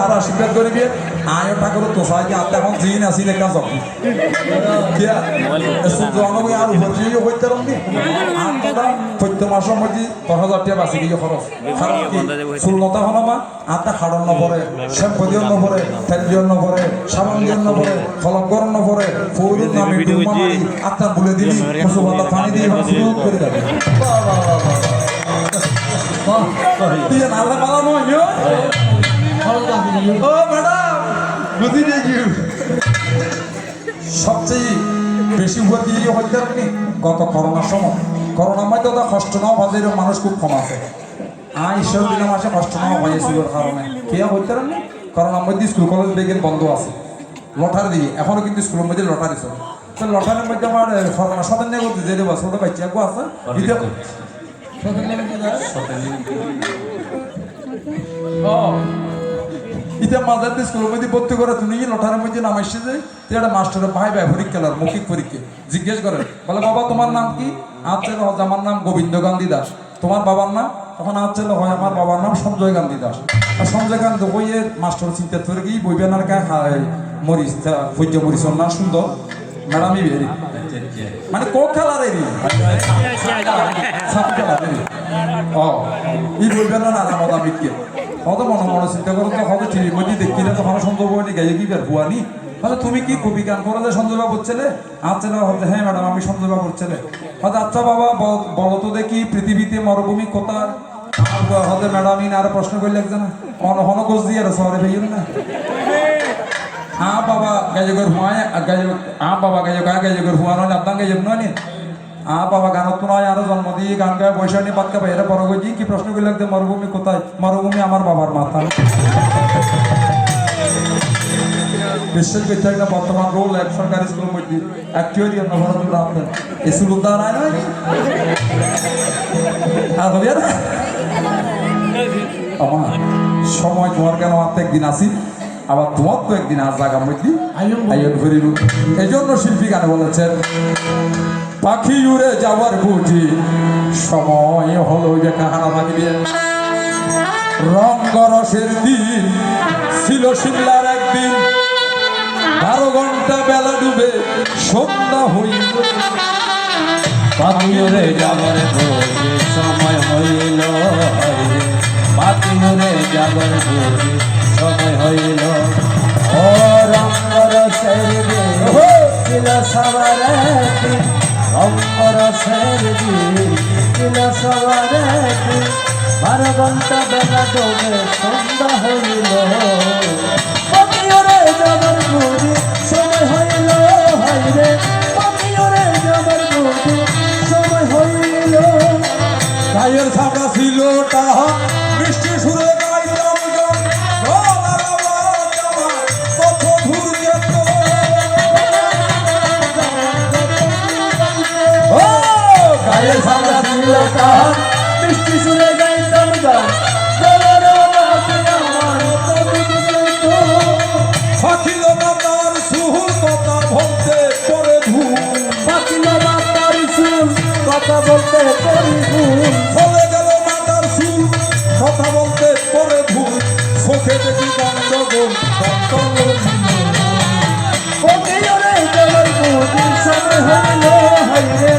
আর আশীর্বাদ করিবি আয় ঠাকুর তো সাই আত্মা এখন জিন আসি দেখা যাব কিয়া সূর্য অনুযায়ী আর উপর দিয়ে হইতে রবি আত্মাটা প্রত্যেক মাসের মধ্যে 10,000 টাকা বাঁচি গিয়ে খরচ কারণ কি সুলনতা হনমা আত্মা খাড়ন নপরে শ্যাম্পু দিও নপরে তেল দিও নপরে সাবান দিও নপরে ফলক গরম নপরে ফুল নামে ডুমা মারি আত্মা বলে দিলি পশু বালা পানি দিয়ে সুদ করে দেবে বাহ বাহ বাহ বাহ তুই নালা মালা নয় ও ম্যাডাম বুঝি দেখি সবচেয়ে বেশি ভর্তি হইতে আপনি গত করোনার সময় করোনার মধ্যে তো কষ্ট নাও বাজে মানুষ খুব কম আছে ঈশ্বর দিন মাসে কষ্ট নাও হয়েছিল কারণে কে হইতে আপনি করোনার মধ্যে স্কুল কলেজ বেগের বন্ধ আছে লটারি দিয়ে এখনো কিন্তু স্কুলের মধ্যে লটারি চলে তো লটারির মধ্যে আমার করোনা সাধারণ করতে যে বছর তো বাচ্চা আছে ইটা মাঝে স্কুলের মধ্যে ভর্তি করে তুমি লটারের মধ্যে নাম এসে যে একটা মাস্টারের ভাই ভাই পরীক্ষা মৌখিক পরীক্ষা জিজ্ঞেস করেন বলে বাবা তোমার নাম কি আচ্ছা আমার নাম গোবিন্দ গান্ধী দাস তোমার বাবার নাম তখন আচ্ছা হয় আমার বাবার নাম সঞ্জয় গান্ধী দাস আর সঞ্জয় গান্ধী বইয়ের মাস্টার চিন্তা করে কি বই বেনার গায়ে মরিচ সূর্য মরিচ না সুন্দর ম্যাডামই বেরি মানে কোক খেলারেরই সব খেলারেরই ও এই বলবেন না আমার দামিতকে হয়তো মনে মনে চিন্তা করো তো হবে টিভির মধ্যে দেখিলে তখন সঞ্জয় বইনি গাইয়ে কি বের ভুয়ানি তাহলে তুমি কি কবি গান করো যে সঞ্জয় বাবুর ছেলে আচ্ছা না হতে হ্যাঁ ম্যাডাম আমি সঞ্জয় বাবুর ছেলে হয়তো আচ্ছা বাবা বলো তো দেখি পৃথিবীতে মরুভূমি কোথায় হতে ম্যাডামই আর প্রশ্ন করলে একজন হন গোজ দিয়ে আর শহরে ভেইল না বাবা গাজগর হুয়ায় বাবা গাজগর হুয়া নয় আপনার গাজক নয় নি বাবা গানত তো নয় আরো জন্ম দিয়ে গান গায়ে পয়সা নিয়ে পাতকা বাইরে বড় গজি কি প্রশ্ন করলে একদম মরুভূমি কোথায় মরুভূমি আমার বাবার মাথা বিশেষ করতে একটা বর্তমান রোল এক সরকারি স্কুলের মধ্যে অ্যাকচুয়ালি আমরা ভারতের আপনার এই সুলতান আয় নয় আর হবে না আমার সময় তোমার কেন মাত্র একদিন আসি আবার তোমার তো একদিন আজ জায়গা মধ্যে আইন ফিরিল এই জন্য শিল্পী গানে বলেছেন পাখি উড়ে যাওয়ার বুঝি সময় হলো যে কাহারা মাগিবে রঙ্গরসের দিন ছিল শিমলার একদিন 12 ঘন্টা বেলা ডুবে সন্ধ্যা হইল পাখি উড়ে যাওয়ার বুঝি সময় হইল পাখি উড়ে যাওয়ার বুঝি সময় হইল ও রঙ্গরসের দিন ছিল সবার একদিন রঙ্গরসের দিন ছিল সবার একদিন 12 ঘন্টা বেলা ডুবে সন্ধ্যা হইল পাখি উড়ে যাওয়ার বুঝি সময় হইল হাইরে পাখি উড়ে যাওয়ার বুঝি সময় হইল গায়ের ছাপা ছিল তাহা মিষ্টি সুরে গাইতাম গান গলার আওয়াজ আমার কত দূর যেত ও গায়ের ছাপা ছিল তাহা মিষ্টি সুরে গাইতাম গান গলার আওয়াজ আমার কত দূর যেত পাখিল মাতার সুহুর কথা বলতে পরে ধূম পাখিল মাতার সুর কথা বলতে পরে ভুল চলে গেল মাতার সুর কথা বলতে পরে ধূম চোখে দেখি গন্ডগোল পাখি উড়ে যাওয়ার বুঝি সময় হইল হাইরে